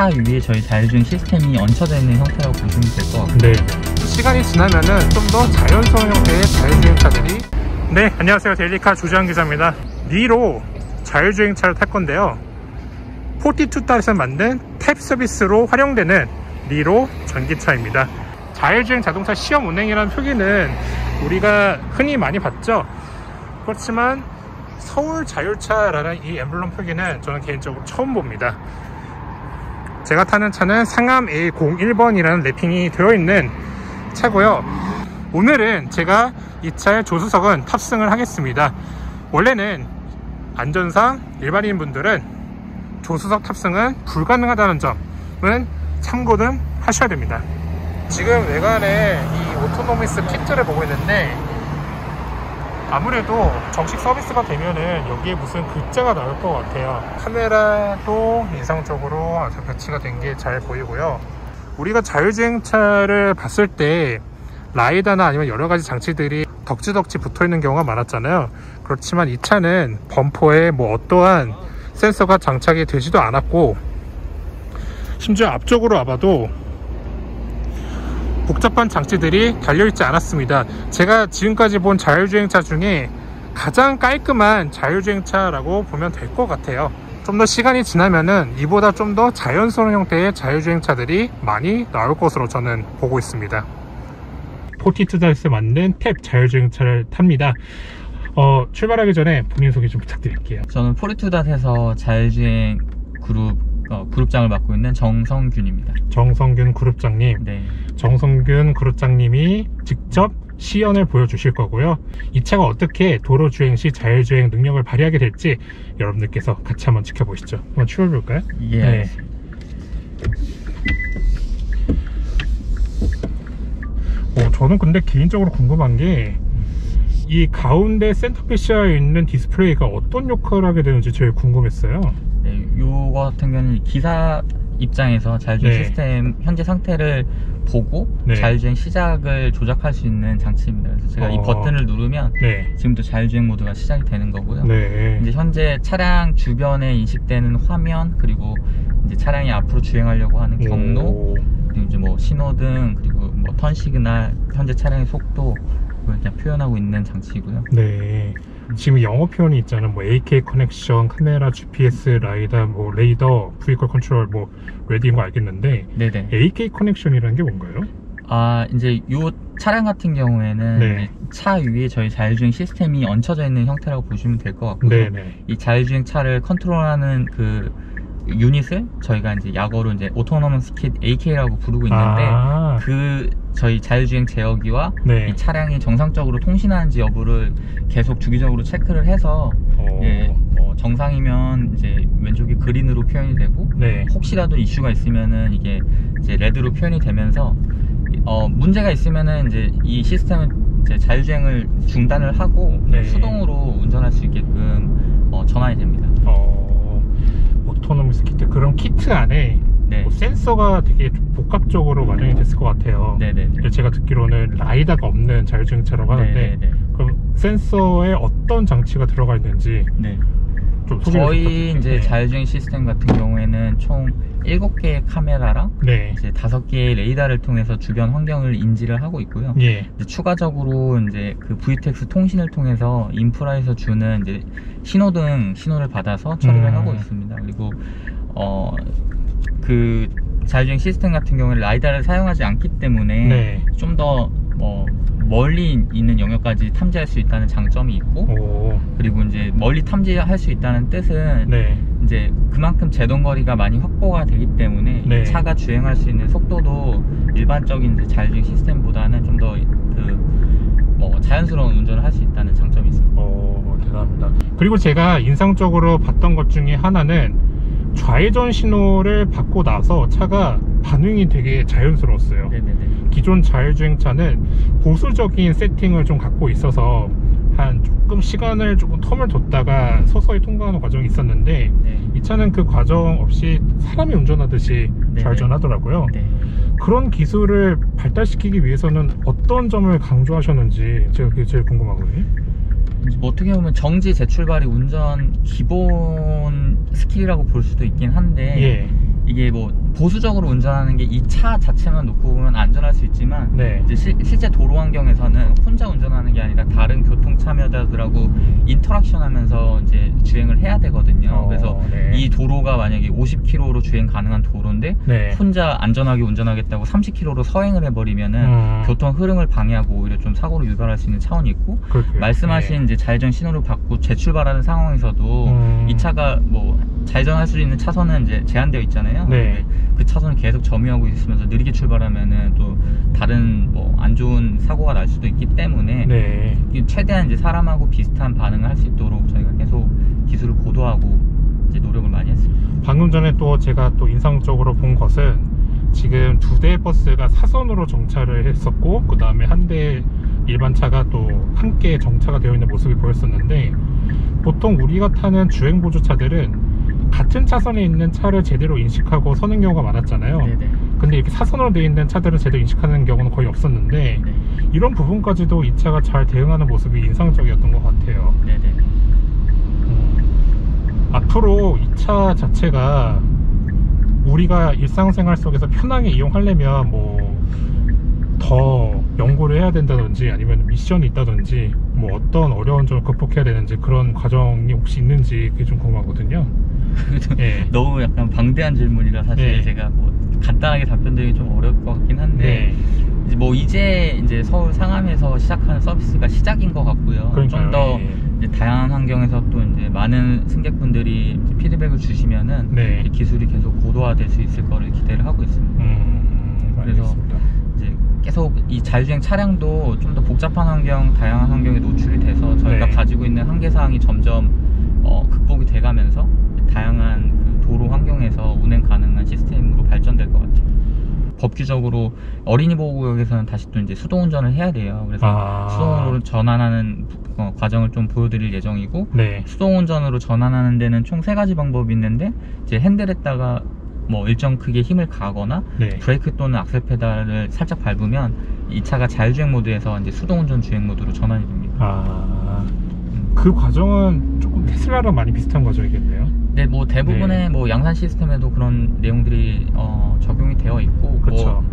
차 위에 저희 자율주행 시스템이 얹혀져 있는 형태라고 보시면 될 것 같고. 네. 시간이 지나면은 좀 더 자연스러운 형태의 자율주행차들이. 네, 안녕하세요. 데일리카 조지환 기자입니다. 니로 자율주행차를 탈 건데요. 42달에서 만든 탭 서비스로 활용되는 니로 전기차입니다. 자율주행 자동차 시험 운행이라는 표기는 우리가 흔히 많이 봤죠. 그렇지만 서울 자율차라는 이 엠블럼 표기는 저는 개인적으로 처음 봅니다. 제가 타는 차는 상암 A01번이라는 래핑이 되어있는 차고요. 오늘은 제가 이 차의 조수석은 탑승을 하겠습니다. 원래는 안전상 일반인 분들은 조수석 탑승은 불가능하다는 점은 참고는 하셔야 됩니다. 지금 외관에 이 오토노미스 키트를 보고 있는데, 아무래도 정식 서비스가 되면은 여기에 무슨 글자가 나올 것 같아요. 카메라도 인상적으로 아주 배치가 된 게 잘 보이고요. 우리가 자율주행차를 봤을 때 라이다나 아니면 여러 가지 장치들이 덕지덕지 붙어 있는 경우가 많았잖아요. 그렇지만 이 차는 범퍼에 뭐 어떠한 센서가 장착이 되지도 않았고, 심지어 앞쪽으로 와봐도 복잡한 장치들이 달려있지 않았습니다. 제가 지금까지 본 자율주행차 중에 가장 깔끔한 자율주행차라고 보면 될 것 같아요. 좀 더 시간이 지나면은 이보다 좀 더 자연스러운 형태의 자율주행차들이 많이 나올 것으로 저는 보고 있습니다. 42달스에 만든 탭 자율주행차를 탑니다. 출발하기 전에 본인 소개 좀 부탁드릴게요. 저는 42달에서 자율주행 그룹장을 맡고 있는 정성균입니다. 정성균 그룹장님. 네. 정성균 그룹장님이 직접 시연을 보여주실 거고요. 이 차가 어떻게 도로 주행 시 자율주행 능력을 발휘하게 될지 여러분들께서 같이 한번 지켜보시죠. 한번 출발해 볼까요? 예. 네. 저는 근데 개인적으로 궁금한 게, 이 가운데 센터피시에 있는 디스플레이가 어떤 역할을 하게 되는지 제일 궁금했어요. 네, 요거 같은 경우는 기사 입장에서 자율주행 네. 시스템 현재 상태를 보고 네. 자율주행 시작을 조작할 수 있는 장치입니다. 그래서 제가 이 버튼을 누르면 네. 지금부터 자율주행 모드가 시작이 되는 거고요. 네. 이제 현재 차량 주변에 인식되는 화면, 그리고 이제 차량이 앞으로 주행하려고 하는 경로, 그리고 이제 뭐 신호등, 그리고 뭐 턴 시그널, 현재 차량의 속도, 그걸 그냥 표현하고 있는 장치이고요. 네. 지금 영어 표현이 있잖아요. 뭐 AK 커넥션, 카메라, GPS, 라이다, 뭐 레이더, 브레이커 컨트롤, 뭐 레디인 거 알겠는데, 네네. AK 커넥션이라는 게 뭔가요? 이제 요 차량 같은 경우에는 네. 차 위에 저희 자율주행 시스템이 얹혀져 있는 형태라고 보시면 될 것 같고요. 네네. 이 자율주행 차를 컨트롤하는 그 유닛을 저희가 이제 약어로 이제 오토노머스 킷 AK라고 부르고 있는데, 그 저희 자율주행 제어기와 네. 이 차량이 정상적으로 통신하는지 여부를 계속 주기적으로 체크를 해서 정상이면 이제 왼쪽이 그린으로 표현이 되고, 네. 혹시라도 이슈가 있으면은 이게 이제 레드로 표현이 되면서 문제가 있으면은 이제 이 시스템은 이제 자율주행을 중단을 하고 네. 수동으로 운전할 수 있게끔 전환이 됩니다. 오토노미스 키트, 그럼 키트 안에 네. 뭐 센서가 되게 복합적으로 마련이 됐을 것 같아요. 네네. 제가 듣기로는 라이다가 없는 자율주행차라고 하는데, 네네네. 그럼 센서에 어떤 장치가 들어가 있는지 네. 좀 소개를 저희 부탁드릴게요. 이제 네. 자율주행 시스템 같은 경우에는 총 7개의 카메라랑 네. 이제 5개의 레이더를 통해서 주변 환경을 인지를 하고 있고요. 예. 이제 추가적으로 이제 그 VTX 통신을 통해서 인프라에서 주는 이제 신호를 받아서 처리를 하고 있습니다. 그리고 그 자율주행 시스템 같은 경우는 라이다를 사용하지 않기 때문에 네. 좀 더 멀리 있는 영역까지 탐지할 수 있다는 장점이 있고, 그리고 이제 멀리 탐지할 수 있다는 뜻은 네. 이제 그만큼 제동거리가 많이 확보가 되기 때문에 네. 차가 주행할 수 있는 속도도 일반적인 이제 자율주행 시스템보다는 좀 더 자연스러운 운전을 할 수 있다는 장점이 있습니다. 대단합니다. 그리고 제가 인상적으로 봤던 것 중에 하나는 좌회전 신호를 받고 나서 차가 반응이 되게 자연스러웠어요. 네네네. 기존 자율주행차는 보수적인 세팅을 좀 갖고 있어서 한 조금 시간을 조금 텀을 뒀다가 서서히 통과하는 과정이 있었는데, 네. 이 차는 그 과정 없이 사람이 운전하듯이 네네. 좌회전하더라고요. 네. 그런 기술을 발달시키기 위해서는 어떤 점을 강조하셨는지 제가 그게 제일 궁금하거든요. 뭐 어떻게 보면 정지 재출발이 운전 기본 스킬이라고 볼 수도 있긴 한데, 예. 이게 뭐 보수적으로 운전하는 게 이 차 자체만 놓고 보면 안전할 수 있지만 네. 이제 실제 도로 환경에서는 혼자 운전하는 게 아니라 다른 교통 참여자들하고 인터랙션하면서 이제 주행을 해야 되거든요. 그래서 네. 이 도로가 만약에 50km로 주행 가능한 도로인데 네. 혼자 안전하게 운전하겠다고 30km로 서행을 해버리면은 교통 흐름을 방해하고 오히려 좀 사고로 유발할 수 있는 차원이 있고, 그렇고요. 말씀하신 네. 이제 좌회전 신호를 받고 재출발하는 상황에서도 이 차가 뭐 좌회전할 수 있는 차선은 이제 제한되어 있잖아요. 네. 그 차선을 계속 점유하고 있으면서 느리게 출발하면은 또 다른 뭐 안 좋은 사고가 날 수도 있기 때문에 네. 최대한 이제 사람하고 비슷한 반응을 할 수 있도록 저희가 계속 기술을 고도하고 이제 노력을 많이 했습니다. 방금 전에 또 제가 또 인상적으로 본 것은 지금 2대의 버스가 사선으로 정차를 했었고, 그 다음에 한 대 일반 차가 또 함께 정차가 되어 있는 모습이 보였었는데, 보통 우리가 타는 주행보조차들은 같은 차선에 있는 차를 제대로 인식하고 서는 경우가 많았잖아요. 네네. 근데 이렇게 사선으로 되어 있는 차들은 제대로 인식하는 경우는 거의 없었는데, 네. 이런 부분까지도 이 차가 잘 대응하는 모습이 인상적이었던 것 같아요. 네네. 앞으로 이 차 자체가 우리가 일상생활 속에서 편하게 이용하려면 뭐 더 연구를 해야 된다든지 아니면 미션이 있다든지 뭐 어떤 어려운 점을 극복해야 되는지 그런 과정이 혹시 있는지 그게 좀 궁금하거든요. 네. 너무 약간 방대한 질문이라 사실 네. 제가 뭐 간단하게 답변드리기 좀 어려울 것 같긴 한데, 네. 이제 서울 상암에서 시작하는 서비스가 시작인 것 같고요. 좀 더 다양한 환경에서 또 이제 많은 승객분들이 이제 피드백을 주시면은 네. 이 기술이 계속 고도화될 수 있을 거를 기대를 하고 있습니다. 그래서 알겠습니다. 이제 계속 이 자율주행 차량도 좀 더 복잡한 환경, 다양한 환경에 노출이 돼서 저희가 네. 가지고 있는 한계사항이 점점 극복이 돼가면서 다양한 그 도로 환경에서 운행 가능한 시스템으로 발전될 것 같아요. 법규적으로 어린이 보호구역에서는 다시 또 이제 수동운전을 해야 돼요. 그래서 수동으로 전환하는 과정을 좀 보여드릴 예정이고, 네. 수동운전으로 전환하는 데는 총 3가지 방법이 있는데, 이제 핸들에다가 뭐 일정 크기의 힘을 가하거나 네. 브레이크 또는 악셀 페달을 살짝 밟으면 이 차가 자율주행 모드에서 이제 수동운전 주행 모드로 전환이 됩니다. 그 과정은 조금 테슬라랑 많이 비슷한 과정이겠네요. 네, 뭐 대부분의 네. 뭐 양산 시스템에도 그런 내용들이 적용이 되어 있고, 그렇죠. 뭐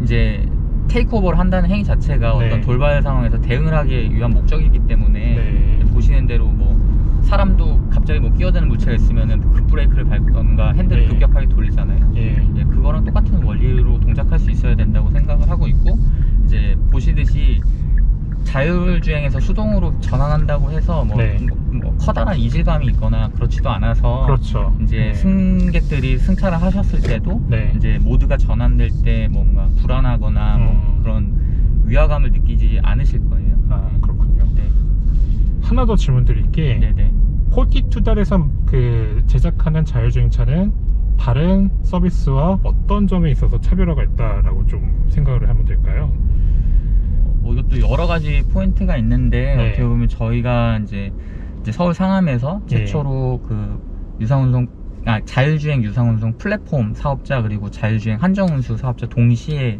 이제 테이크오버를 한다는 행위 자체가 네. 어떤 돌발 상황에서 대응을 하기 위한 목적이기 때문에 네. 보시는 대로 뭐 사람도 갑자기 뭐 끼어드는 물체가 있으면은 급브레이크를 밟던가 핸들을 네. 급격하게 돌리잖아요. 예. 네, 그거랑 똑같은 원리로 동작할 수 있어야 된다고 생각을 하고 있고, 이제 보시듯이 자율주행에서 수동으로 전환한다고 해서 뭐, 네. 뭐 커다란 이질감이 있거나 그렇지도 않아서, 그렇죠. 이제 네. 승객들이 승차를 하셨을 때도 네. 이제 모드가 전환될 때 뭔가 불안하거나 뭐 그런 위화감을 느끼지 않으실 거예요. 그렇군요. 네. 하나 더 질문 드릴 게, 네네. 42달에서 그 제작하는 자율주행차는 다른 서비스와 어떤 점에 있어서 차별화가 있다라고 좀 생각을 하면 될까요? 뭐 이것도 여러 가지 포인트가 있는데, 네. 어떻게 보면 저희가 이제 서울 상암에서 최초로 그 자율주행 유상운송 플랫폼 사업자 그리고 자율주행 한정운수 사업자 동시에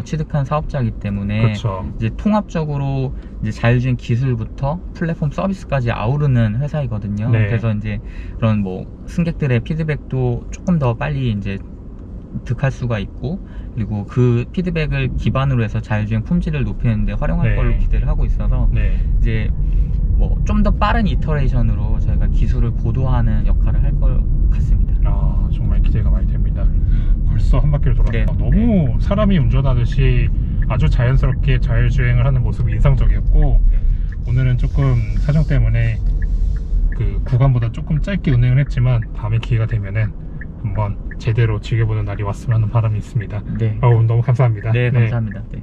취득한 사업자이기 때문에, 그렇죠. 이제 통합적으로 이제 자율주행 기술부터 플랫폼 서비스까지 아우르는 회사이거든요. 네. 그래서 이제 그런 뭐 승객들의 피드백도 조금 더 빨리 이제 득할 수가 있고, 그리고 그 피드백을 기반으로 해서 자율주행 품질을 높이는데 활용할 네. 걸로 기대를 하고 있어서, 네. 이제 뭐 좀 더 빠른 이터레이션으로 저희가 기술을 고도화하는 역할을 할 것 같습니다. 정말 기대가 많이 됩니다. 벌써 한 바퀴를 돌았네요. 네. 너무 사람이 운전하듯이 아주 자연스럽게 자율주행을 하는 모습이 인상적이었고, 오늘은 조금 사정 때문에 그 구간보다 조금 짧게 운행을 했지만 다음에 기회가 되면은 한번 제대로 즐겨보는 날이 왔으면 하는 바람이 있습니다. 네. 너무 감사합니다. 네, 감사합니다. 네.